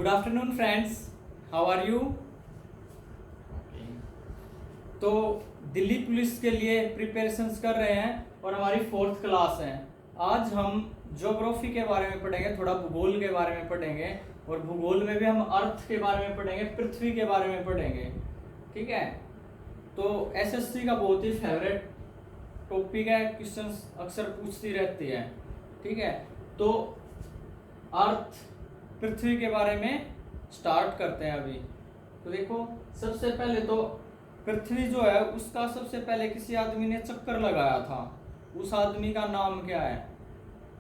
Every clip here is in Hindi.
Good afternoon friends, how are you. तो दिल्ली पुलिस के लिए प्रिपरेशंस कर रहे हैं और हमारी 4th क्लास है। आज हम ज्योग्राफी के बारे में पढ़ेंगे, थोड़ा भूगोल के बारे में पढ़ेंगे और भूगोल में भी हम अर्थ के बारे में पढ़ेंगे, पृथ्वी के बारे में पढ़ेंगे। ठीक है, तो एसएससी का बहुत ही फेवरेट टॉपिक है, क्वेश्चंस अक्सर पूछती रहती है। ठीक है, तो अर्थ पृथ्वी के बारे में स्टार्ट करते हैं अभी। तो देखो, सबसे पहले तो पृथ्वी जो है उसका सबसे पहले किसी आदमी ने चक्कर लगाया था। उस आदमी का नाम क्या है?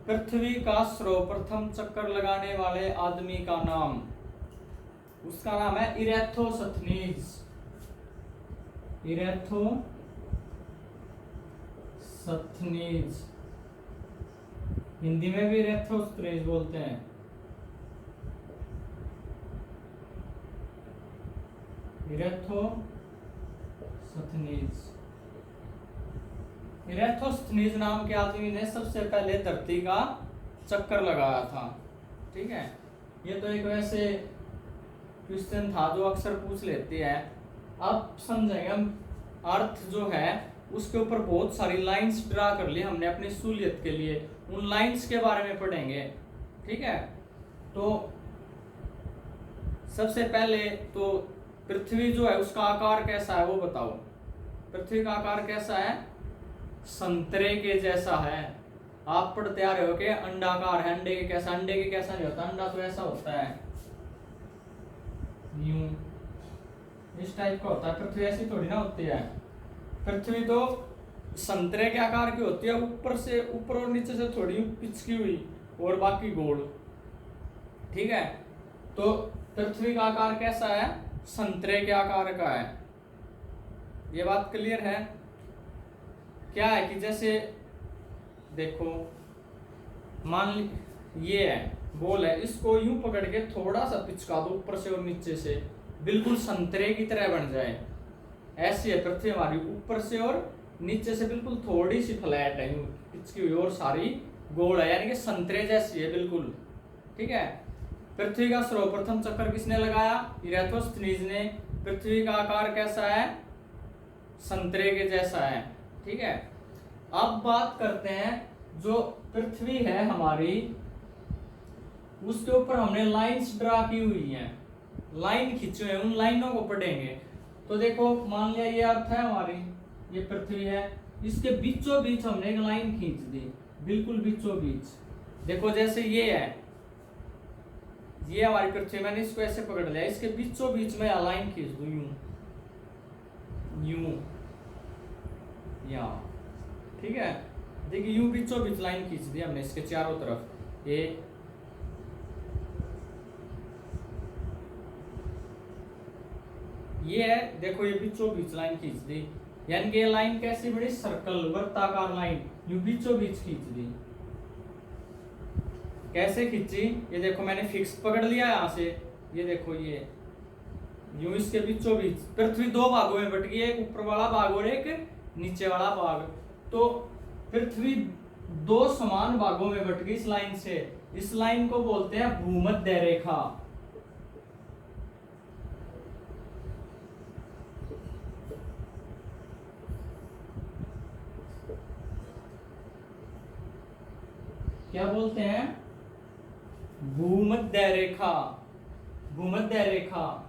पृथ्वी का सर्वप्रथम चक्कर लगाने वाले आदमी का नाम, उसका नाम है इरेथोसथनीज। इरेथोसथनीज, हिंदी में भी इरेथोसथनीज बोलते हैं। इरेथोसथनीज नाम के आदमी ने सबसे पहले धरती का चक्कर लगाया था। ठीक है, ये तो एक वैसे क्वेश्चन था जो अक्सर पूछ लेते हैं। अब समझेंगे हम अर्थ जो है उसके ऊपर बहुत सारी लाइंस ड्रा कर ली हमने अपनी सहूलियत के लिए, उन लाइंस के बारे में पढ़ेंगे। ठीक है, तो सबसे पहले तो पृथ्वी जो है उसका आकार कैसा है वो बताओ। पृथ्वी का आकार कैसा है? संतरे के जैसा है। आप पढ़ते आ रहे हो कि अंडाकार है, अंडे के कैसा? अंडे के कैसा नहीं होता, अंडा तो ऐसा होता है, यूं इस टाइप का होता है। पृथ्वी ऐसी थोड़ी ना होती है। पृथ्वी तो संतरे के आकार की होती है, ऊपर से ऊपर और नीचे से थोड़ी पिचकी हुई और बाकी गोल। ठीक है, तो पृथ्वी का आकार कैसा है? संतरे के आकार का है। ये बात क्लियर है? क्या है कि जैसे देखो, मान ये है गोल है, इसको यूं पकड़ के थोड़ा सा पिचका दो ऊपर से और नीचे से, बिल्कुल संतरे की तरह बन जाए। ऐसी है पृथ्वी हमारी, ऊपर से और नीचे से बिल्कुल थोड़ी सी फ्लैट है, यूं पिचकी हुई और सारी गोल है, यानी कि संतरे जैसी है बिल्कुल। ठीक है, पृथ्वी का सर्वप्रथम चक्कर किसने लगाया? इरेथोसथनीज ने। पृथ्वी का आकार कैसा है? संतरे के जैसा है। ठीक है, अब बात करते हैं जो पृथ्वी है हमारी, उसके ऊपर हमने लाइंस ड्रा की हुई हैं, लाइन खींचे हुए, उन लाइनों को पढ़ेंगे। तो देखो, मान लिया ये अर्थ है हमारी, ये पृथ्वी है, इसके बीचों बीच हमने एक लाइन खींच दी, बिल्कुल बीचों बीच। देखो जैसे ये है, ये हमारी पृथ्वी, मैंने इसको ऐसे पकड़ लिया, इसके बीचों बीच में लाइन खींच दूं, यूं या। ठीक है, देखिए यूं बीचों बीच लाइन खींच दी हमने इसके चारों तरफ। ये है, देखो ये बीचों बीच लाइन खींच दी, यानी कि ये लाइन कैसी बड़ी? सर्कल, वृत्ताकार लाइन, यूं बीचों बीच खींच दी। कैसे खींची? ये देखो, मैंने फिक्स पकड़ लिया यहाँ से, ये देखो ये यूं इसके बीचों बीच। पृथ्वी दो भागों में बट गई, एक ऊपर वाला भाग और एक नीचे वाला भाग। तो पृथ्वी दो समान भागों में बट गई इस लाइन से। इस लाइन को बोलते हैं भूमध्य रेखा। क्या बोलते हैं? भूमध्य रेखा। भूमध्य रेखा,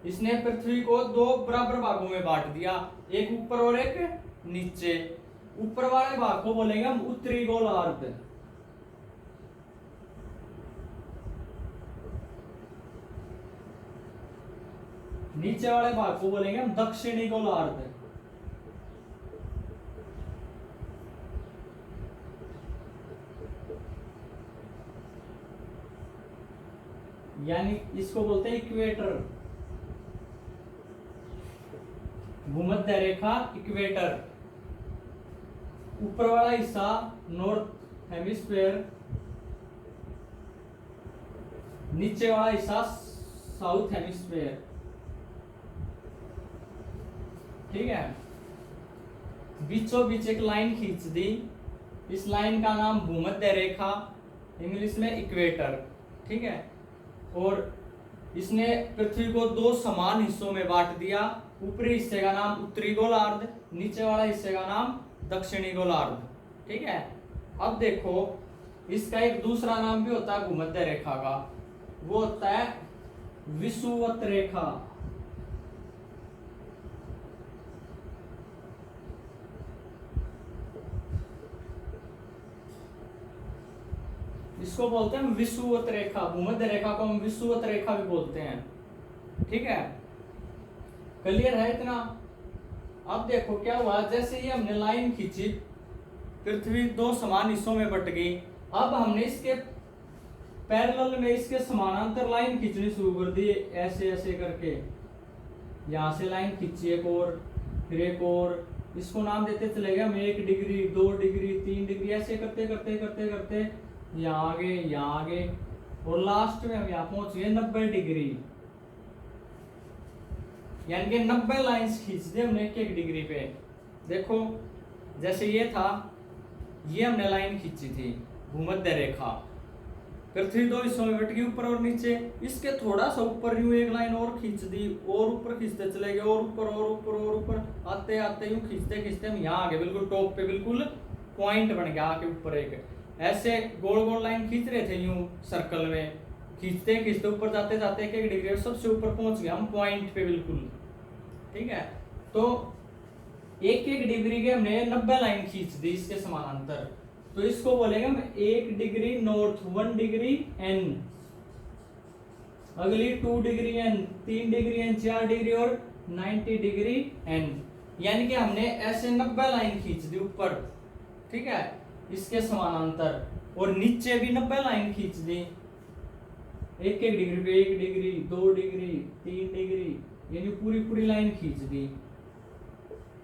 इसने पृथ्वी को दो बराबर भागों में बांट दिया, एक ऊपर और एक नीचे। ऊपर वाले भाग को बोलेंगे हम उत्तरी गोलार्ध, नीचे वाले भाग को बोलेंगे हम दक्षिणी गोलार्ध। यानी इसको बोलते हैं इक्वेटर, भूमध्य रेखा, इक्वेटर। ऊपर वाला हिस्सा नॉर्थ हेमिस्फीयर, नीचे वाला हिस्सा साउथ हेमिस्फीयर। ठीक है, बीचों बीच एक लाइन खींच दी, इस लाइन का नाम भूमध्य रेखा, इंग्लिश में इक्वेटर। ठीक है, और इसने पृथ्वी को दो समान हिस्सों में बांट दिया। ऊपरी हिस्से का नाम उत्तरी गोलार्ध, नीचे वाला हिस्से का नाम दक्षिणी गोलार्ध। ठीक है, अब देखो इसका एक दूसरा नाम भी होता है भूमध्य रेखा का, वो होता है विषुवत रेखा। इसको बोलते हैं विषुवत रेखा, भूमध्य रेखा को हम विषुवत रेखा भी बोलते हैं। ठीक है, क्लियर है इतना? अब देखो क्या हुआ, जैसे ही हमने लाइन खींची, पृथ्वी दो समान हिस्सों में बट गई। अब हमने इसके पैरेलल में इसके समानांतर लाइन खींचनी शुरू कर दी, ऐसे ऐसे करके। यहां से लाइन खींची एक और, फिर एक और, इसको नाम देते चले गए हम 1 डिग्री, 2 डिग्री, 3 डिग्री, ऐसे करते करते करते करते यहाँ आगे, और लास्ट में हम यहाँ पहुंच गए 90 डिग्री। यानी कि 90 लाइंस खींच दी हमने एक डिग्री पे। देखो जैसे ये था, ये हमने लाइन खींची थी भूमध्य रेखा, पृथ्वी दो हिस्सों में बट गई, ऊपर और नीचे। इसके थोड़ा सा ऊपर यूं एक लाइन और खींच दी, और ऊपर खींचते चले गए, और ऊपर और ऊपर और ऊपर, आते आते यूं खींचते खींचते हम यहाँ आ गए, बिल्कुल टॉप पे, बिल्कुल पॉइंट बन गया आके ऊपर। एक ऐसे गोल गोल लाइन खींच रहे थे यूं सर्कल में, खींचते खींचते ऊपर जाते जाते एक डिग्री सबसे ऊपर पहुंच गया हम पॉइंट पे बिल्कुल। ठीक है, तो एक डिग्री के हमने 90 लाइन खींच दी इसके समानांतर, तो इसको बोलेंगे हम 1 डिग्री नॉर्थ, 1 डिग्री एन, अगली 2 degree N, 3 degree N, 4 degree और 90 डिग्री एन। यानी कि हमने ऐसे 90 लाइन खींच दी ऊपर, ठीक है, इसके समानांतर, और नीचे भी 90 लाइन खींच दी, एक डिग्री पे 1 डिग्री, 2 डिग्री, 3 डिग्री, यानी पूरी पूरी लाइन खींच दी।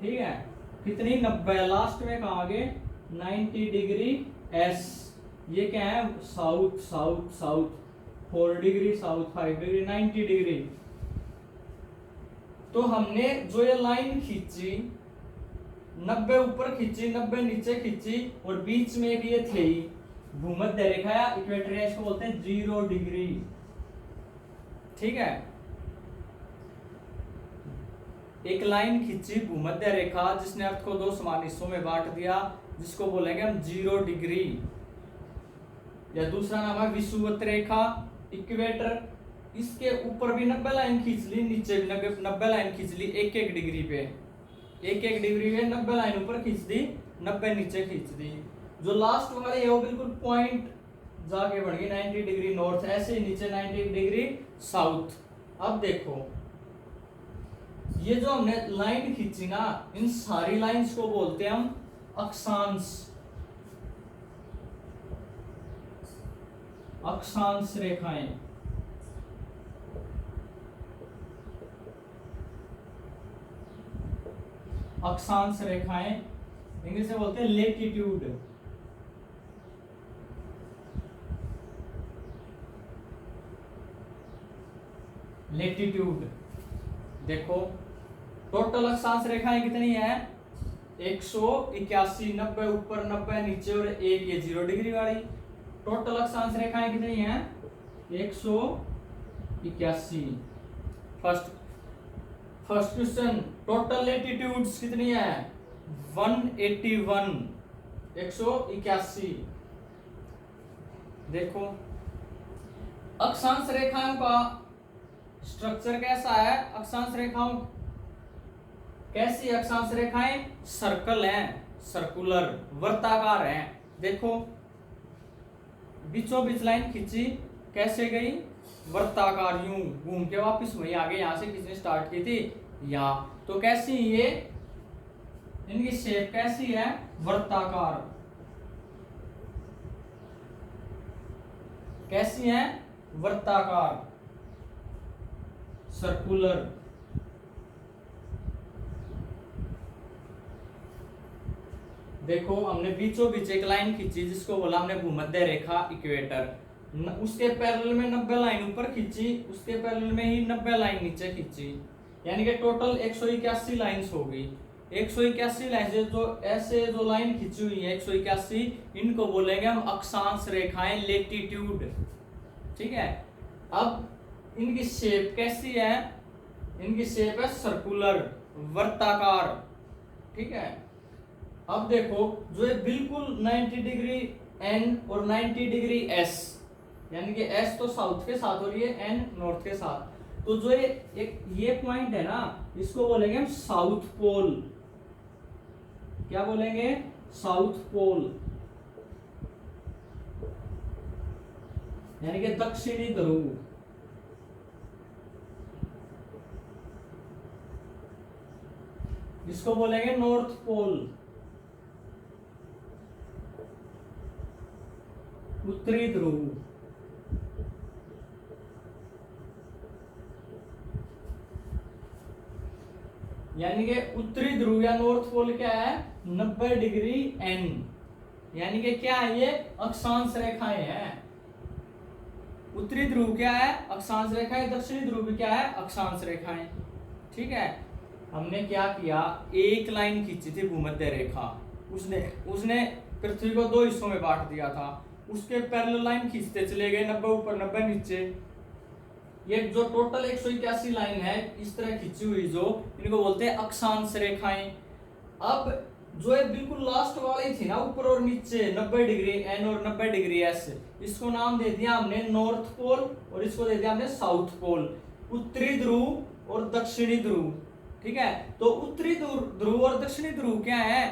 ठीक है, कितनी 90, लास्ट में कहा आगे 90 डिग्री एस, ये क्या है, south south south, 4 degree south, 5 degree, 90 degree. तो हमने जो ये लाइन खींची, 90 ऊपर खींची, 90 नीचे खींची, और बीच में एक ये थे भूमध्य रेखा या इक्वेटर, इसको बोलते हैं 0 डिग्री। ठीक है, एक लाइन खींची भूमध्य रेखा जिसने अर्थ को दो समान हिस्सों में बांट दिया, जिसको बोलेंगे हम 0 डिग्री, या दूसरा नाम है विषुवत रेखा, इक्वेटर। इसके ऊपर भी 90 लाइन खींच ली, नीचे भी 90 लाइन खींच ली, एक डिग्री पे, एक डिग्री पे 90 लाइन ऊपर खींच दी, 90 नीचे खींच दी। जो लास्ट वाले है वो बिल्कुल पॉइंट जाके बन गई 90 डिग्री नॉर्थ, ऐसे नीचे 90 डिग्री साउथ। अब देखो ये जो हमने लाइन खींची ना, इन सारी लाइंस को बोलते हैं हम अक्षांश, अक्षांश रेखाएं। अक्षांश रेखाएं इंग्लिश में बोलते हैं लेटिट्यूड। लेटिट्यूड देखो, टोटल अक्षांश रेखाएं कितनी है, 181, 90 ऊपर, 90 नीचे, और एक ये 0 डिग्री वाली। टोटल अक्षांश रेखाएं कितनी है, 181। फर्स्ट क्वेश्चन, टोटल लेटिट्यूड्स कितनी है, 181, 181। देखो अक्षांश रेखाओं का स्ट्रक्चर कैसा है, अक्षांश रेखाओं कैसी, अक्षांश रेखाएं सर्कल हैं, सर्कुलर, वर्ताकार हैं। देखो बीचों बीच लाइन खींची, कैसे गई, वर्ताकार, यूं घूम के वापस वही आगे, यहां से किसने स्टार्ट की थी, यहाँ। तो कैसी ये, इनकी शेप कैसी है, वर्ताकार, कैसी है, वर्ताकार, सर्कुलर। देखो हमने बीचों बीच एक लाइन खींची जिसको बोला हमने भूमध्य रेखा, इक्वेटर। उसके पैरेलल में 90 लाइन ऊपर खींची, उसके पैरेलल में ही 90 लाइन नीचे खींची, यानी कि टोटल 181 लाइंस हो गई। 181 लाइन जो ऐसे जो लाइन खींची हुई है 181, इनको बोलेंगे हम अक्षांश रेखाएं, लेटिट्यूड। ठीक है, अब इनकी शेप कैसी है, इनकी शेप है सर्कुलर, वर्ताकार, ठीक है। अब देखो जो है बिल्कुल 90 डिग्री एन और 90 डिग्री एस, यानी कि एस तो साउथ के साथ और ये एन नॉर्थ के साथ, तो जो ये पॉइंट है ना, इसको बोलेंगे हम साउथ पोल। क्या बोलेंगे? साउथ पोल, यानी कि दक्षिणी ध्रुव। इसको बोलेंगे नॉर्थ पोल, उत्तरी ध्रुव। यानी कि उत्तरी ध्रुव या नॉर्थ पोल क्या है? 90 डिग्री एन, यानी कि क्या है? ये अक्षांश रेखाएं हैं। उत्तरी ध्रुव क्या है? अक्षांश रेखाएं। दक्षिणी ध्रुव भी क्या है? अक्षांश रेखाएं, ठीक है। हमने क्या किया, एक लाइन खींची थी भूमध्य रेखा, उसने पृथ्वी को दो हिस्सों में बांट दिया था, उसके पैरेलल लाइन खींचते चले गए, 90 ऊपर 90 नीचे। ये जो टोटल 181 लाइन है इस तरह खींची हुई, जो इनको बोलते हैं अक्षांश रेखाएं। अब जो है बिल्कुल लास्ट वाली थी ना, ऊपर और नीचे 90 डिग्री एन और 90 डिग्री एस, इसको नाम दे दिया हमने नॉर्थ पोल और इसको दे दिया हमने साउथ पोल। उत्तरी ध्रुव और दक्षिणी ध्रुव, ठीक है। तो उत्तरी ध्रुव और दक्षिणी ध्रुव क्या है?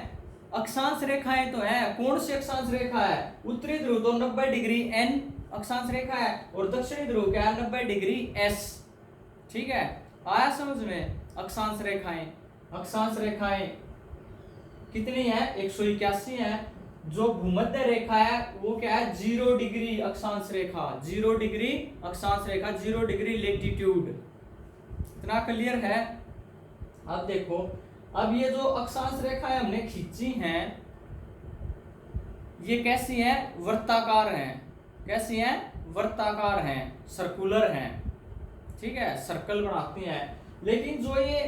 अक्षांश रेखाएं तो है। कौन सी अक्षांश रेखा है? उत्तरी ध्रुव तो 90 डिग्री एन अक्षांश रेखा है और दक्षिणी ध्रुव क्या है? 90 डिग्री एस, ठीक है। आया समझ में? अक्षांश रेखाएं, अक्षांश रेखाएं कितनी है? 181 है। जो भूमध्य रेखा है वो क्या है? 0 डिग्री अक्षांश रेखा, 0 डिग्री अक्षांश रेखा, 0 डिग्री लेटीट्यूड। इतना क्लियर है? अब देखो, अब ये जो अक्षांश रेखाएं हमने खींची हैं ये कैसी हैं? वर्ताकार हैं। कैसी हैं? वर्ताकार हैं, सर्कुलर हैं, ठीक है, सर्कल बनाती हैं। लेकिन जो ये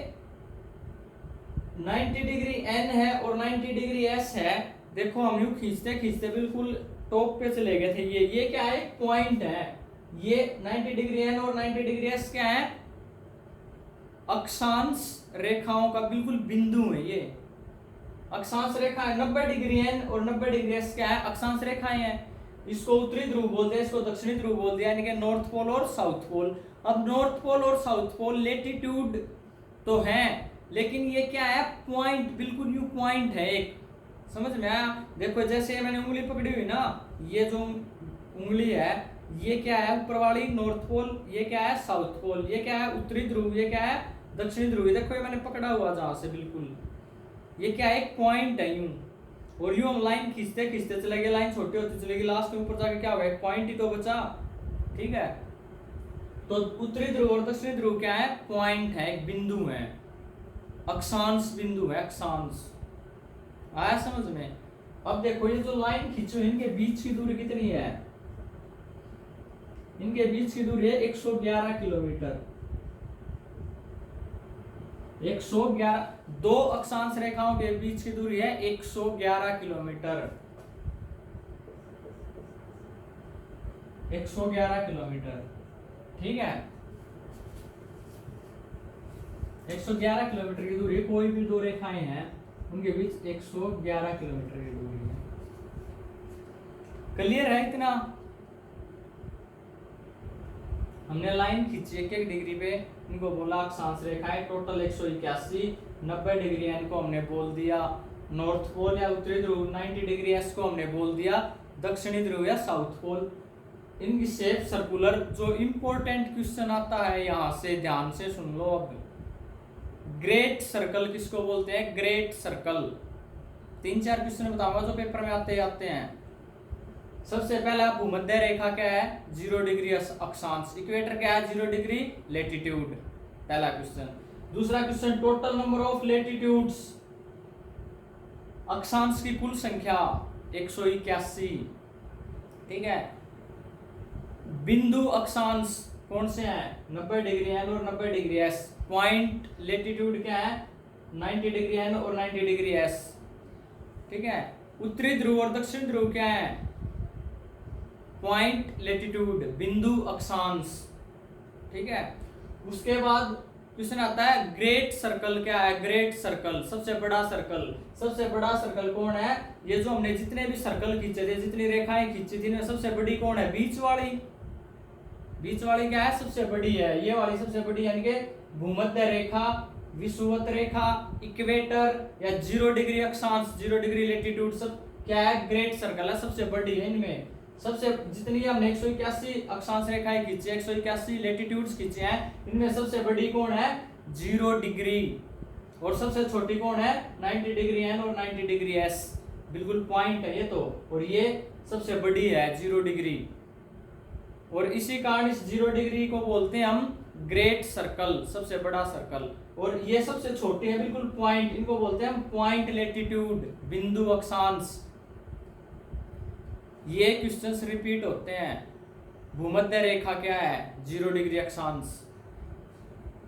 90 डिग्री एन है और 90 डिग्री एस है, देखो हम यूं खींचते खींचते बिल्कुल टॉप पे चले गए थे। ये क्या है? पॉइंट है। ये 90 डिग्री एन और 90 डिग्री एस क्या है? अक्षांश रेखाओं का बिल्कुल बिंदु है। ये अक्षांश रेखा है। 90 डिग्री एन और 90 डिग्री एस क्या है? अक्षांश रेखाएं हैं। इसको उत्तरी ध्रुव बोलते हैं, इसको दक्षिणी ध्रुव बोलते हैं, यानी कि नॉर्थ पोल और साउथ पोल। अब नॉर्थ पोल और साउथ पोल लेटीट्यूड तो है, लेकिन ये क्या है? पॉइंट, बिल्कुल न्यू पॉइंट है एक। समझ में आया? देखो जैसे मैंने उंगली पकड़ी हुई ना, ये जो उंगली है ये क्या है? ऊपर वाली नॉर्थ पोल, ये क्या है? साउथ पोल, ये क्या है? उत्तरी ध्रुव, ये क्या है? दक्षिणी ध्रुव। देखो ये मैंने पकड़ा हुआ जहां से, बिल्कुल ये क्या है? एक पॉइंट है यूं, और यूं हम लाइन खींचते खींचते चले गए, लाइन छोटी होती चलेगी, लास्ट में ऊपर जाके क्या होगा? एक पॉइंट ही तो बचा, ठीक है। तो उत्तरी ध्रुव और दक्षिणी ध्रुव क्या है? पॉइंट है, एक बिंदु है, अक्षांश बिंदु है, अक्षांश। आया समझ में? अब देखो ये जो लाइन खींचो, इनके बीच की दूरी कितनी है? इनके बीच की दूरी है 111 किलोमीटर। 111, दो अक्षांश रेखाओं के बीच की दूरी है 111 किलोमीटर। 111 किलोमीटर, ठीक है। 111 किलोमीटर की दूरी, कोई भी दो रेखाएं हैं उनके बीच 111 किलोमीटर की दूरी है। क्लियर है इतना? हमने लाइन खींची 1 डिग्री पे, इनको बोला अक्षांश रेखाएं, टोटल 181। 90 डिग्री एन को हमने बोल दिया नॉर्थ पोल या उत्तरी ध्रुव, 90 डिग्री एस को हमने बोल दिया दक्षिणी ध्रुव या साउथ पोल। इनकी शेप सर्कुलर। जो इंपॉर्टेंट क्वेश्चन आता है यहां से, ध्यान से सुन लो। अब ग्रेट सर्कल किसको बोलते हैं? Great circle. 3-4 क्वेश्चन बताऊंगा जो पेपर में आते हैं। सबसे पहला भूमध्य रेखा क्या है? 0 डिग्री अक्षांश। इक्वेटर क्या है? 0 डिग्री लेटीट्यूड। पहला क्वेश्चन। दूसरा question, total number of latitudes, अक्षांश की कुल संख्या 181, ठीक है। बिंदु अक्षांश कौन से हैं? 90 डिग्री एन और 90 डिग्री एस। पॉइंट लेटीट्यूड क्या है? 90 डिग्री एन और 90 डिग्री एस, ठीक है। उत्तरी ध्रुव और दक्षिण ध्रुव क्या है? पॉइंट लेटीट्यूड, बिंदु अक्षांश, ठीक है। उसके बाद क्वेश्चन आता है ग्रेट सर्कल क्या है। ग्रेट सर्कल सबसे बड़ा सर्कल। सबसे बड़ा सर्कल कौन है? ये जो हमने जितने भी सर्कल खींचे थे, जितनी रेखाएं खींची थी, इनमें सबसे बड़ी कौन है? बीच वाली। बीच वाली क्या है? सबसे बड़ी है, ये वाली सबसे बड़ी, यानी कि भूमध्य रेखा, विषुवत रेखा, इक्वेटर या 0 डिग्री अक्षांश, 0 डिग्री लेटीट्यूड, सब क्या है? ग्रेट सर्कल है, सबसे बड़ी है। इनमें सबसे जितनी हमने 181 अक्षांश रेखाएं खींची, 181 लेटीट्यूड्स खींचे हैं, इनमें सबसे बड़ी कौन है? 0 डिग्री। और सबसे छोटी कौन है? 90 डिग्री एन और 90 डिग्री एस। बिल्कुल पॉइंट है ये तो। और ये सबसे बड़ी है 0 डिग्री। और इसी कारण इस 0 डिग्री को बोलते हैं हम ग्रेट सर्कल, सबसे बड़ा सर्कल। और ये सबसे छोटी है बिल्कुल पॉइंट, इनको बोलते हैं हम पॉइंट लेटीट्यूड, बिंदु अक्षांश। ये क्वेश्चंस रिपीट होते हैं। भूमध्य रेखा क्या है? 0 डिग्री अक्षांश।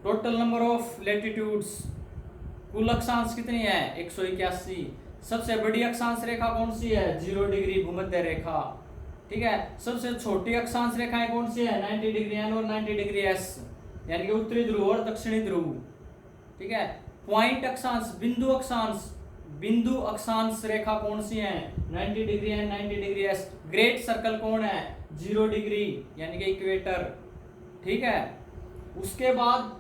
टोटल नंबर ऑफ लेटीट्यूड्स, कुल अक्षांश कितनी है? 181। सबसे बड़ी अक्षांश रेखा कौन सी है? 0 डिग्री भूमध्य रेखा। ठीक है। सबसे छोटी अक्षांश रेखाएं कौन सी है? 90 डिग्री एन और 90 डिग्री एस, यानी कि उत्तरी ध्रुव और दक्षिणी ध्रुव। ठीक है। पॉइंट अक्षांश, बिंदु अक्षांश, बिंदु अक्षांश रेखा कौन सी है? 90 degree N, 90 degree S. Great circle कौन है? 0 डिग्री, यानी कि इक्वेटर। ठीक है। उसके बाद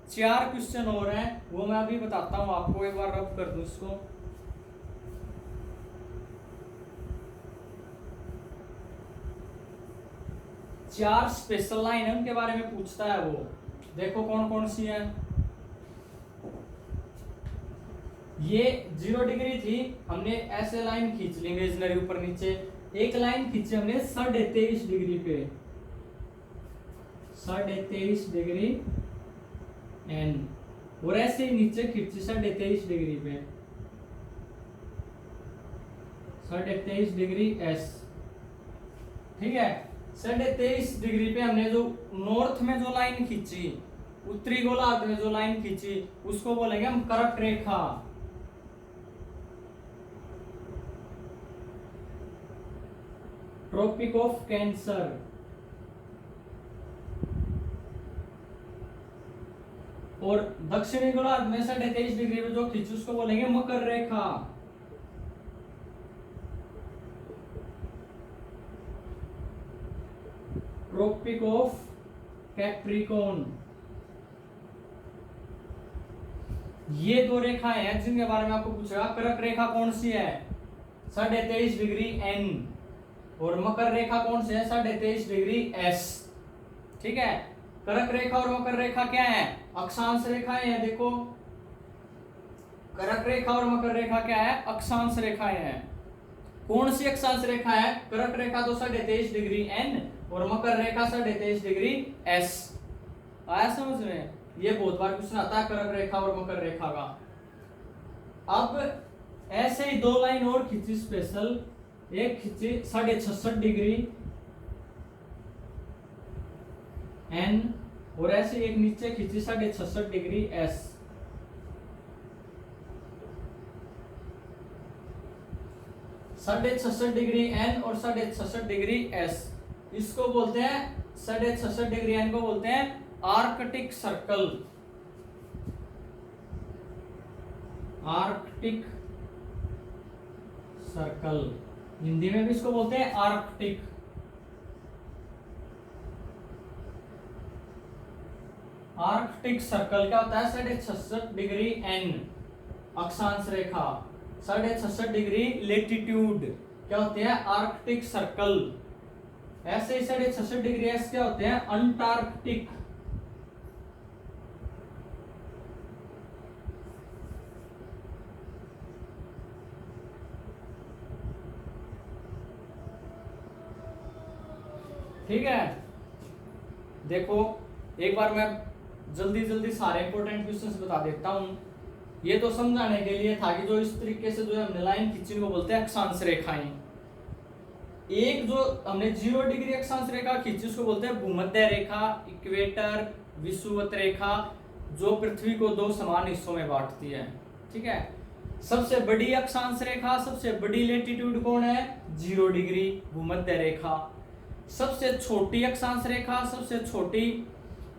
4 क्वेश्चन और हैं, वो मैं अभी बताता हूं आपको। एक बार रब कर दूं इसको। चार स्पेशल लाइन है, उनके बारे में पूछता है वो। देखो कौन कौन सी है। ये 0 डिग्री थी, हमने ऐसे लाइन खींच ली इमेजिनरी ऊपर नीचे। एक लाइन खींची हमने 23.5 डिग्री पे, 23.5 डिग्री एन, और ऐसे ही नीचे खींची 23.5 डिग्री पे, 23.5 डिग्री एस। ठीक है। 23.5 डिग्री पे हमने जो नॉर्थ में जो लाइन खींची, उत्तरी गोलार्ध में जो लाइन खींची, उसको बोलेंगे हम कर्क रेखा। Tropic of cancer. और दक्षिणी गोलार्ध में 23.5 डिग्री पे जो खींची, उसको बोलेंगे मकर रेखा। Tropic of Capricorn. ये 2 रेखाएं हैं जिनके बारे में आपको पूछेगा। कर्क रेखा कौन सी है? 23.5 डिग्री एन। और मकर रेखा कौन सी है? 23.5 डिग्री एस। ठीक है। कर्क रेखा और मकर रेखा क्या है? अक्षांश रेखाएं हैं। देखो, कर्क रेखा और मकर रेखा क्या है? अक्षांश रेखाएं हैं। कौन सी अक्षांश रेखा है? कर्क रेखा तो 23.5 डिग्री एन और मकर रेखा 23.5 डिग्री एस। आया समझ में? ये बहुत बार क्वेश्चन आता है कर्क रेखा और मकर रेखा का। अब ऐसे ही 2 लाइन और खींची स्पेशल। एक खींची 66.5 डिग्री एन, और ऐसे एक नीचे खींची 66.5 डिग्री एस। साढ़े 66 डिग्री एन और 66.5 डिग्री एस, इसको बोलते हैं 66.5 डिग्री एन को बोलते हैं Arctic circle. Arctic circle, Hindi में भी इसको बोलते हैं आर्कटिक। आर्कटिक सर्कल क्या होता है? 66.5 डिग्री एन अक्षांश रेखा, 66.5 डिग्री लेटीट्यूड क्या होते हैं? Arctic circle. ऐसे ही 66.5 डिग्री एस क्या होते हैं? अंटार्कटिक। ठीक है। देखो एक बार मैं जल्दी सारे इंपॉर्टेंट क्वेश्चंस बता देता हूं। ये तो समझाने के लिए था कि जो इस तरीके से जो हमने लाइन खींची को बोलते हैं अक्षांश रेखाएं। एक जो हमने 0 डिग्री अक्षांश रेखा खींची उसको बोलते हैं भूमध्य रेखा, इक्वेटर, विषुवत रेखा, जो पृथ्वी को 2 समान हिस्सों में बांटती है। ठीक है। सबसे बड़ी अक्षांश रेखा, सबसे बड़ी लेटीट्यूड कौन है? 0 डिग्री भूमध्य रेखा। सबसे छोटी अक्षांश रेखा, सबसे छोटी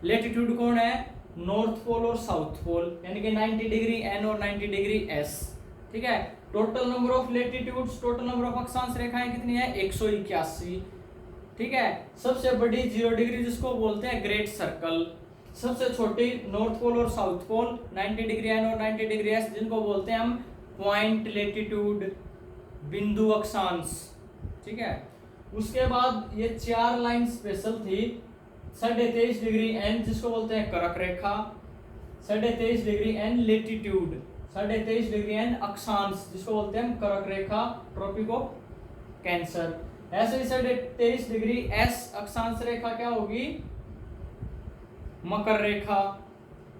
लेटीट्यूड कौन है, नॉर्थ पोल और साउथ पोल, यानी कि 90 डिग्री एन और 90 डिग्री एस। ठीक है, total number of latitudes, total number of अक्षांश रेखाएं कितनी है, 181। ठीक है, सबसे बड़ी 0 डिग्री जिसको बोलते हैं ग्रेट सर्कल, सबसे छोटी नॉर्थ पोल और साउथ पोल 90 डिग्री एन और 90 डिग्री एस, जिनको बोलते हैं हम पॉइंट लेटीट्यूड, बिंदु अक्षांश। ठीक है, उसके बाद ये 4 लाइन स्पेशल थी, 23.5 डिग्री एन जिसको बोलते हैं कर्क रेखा, 23.5 degree N latitude, 23.5 degree N अक्षांश जिसको बोलते हैं हम कर्क रेखा, ट्रॉपिक ऑफ कैंसर। ऐसे ही 23.5 डिग्री एस अक्षांश रेखा क्या होगी, मकर रेखा।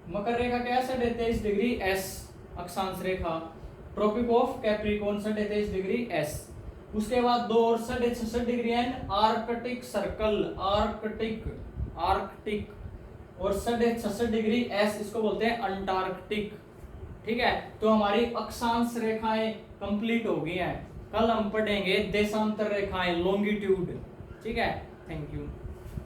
मकर रेखा क्या है, 23.5 डिग्री एस अक्षांश रेखा, tropic of Capricorn 23.5 degree S. उसके बाद 2 और 66 degree N Arctic circle, Arctic और 66 डिग्री एस इसको बोलते हैं अंटार्कटिक। ठीक है, तो हमारी अक्षांश रेखाएं कंप्लीट हो गई हैं। कल हम पढ़ेंगे देशांतर रेखाएं, लॉन्गिट्यूड। ठीक है, थैंक यू।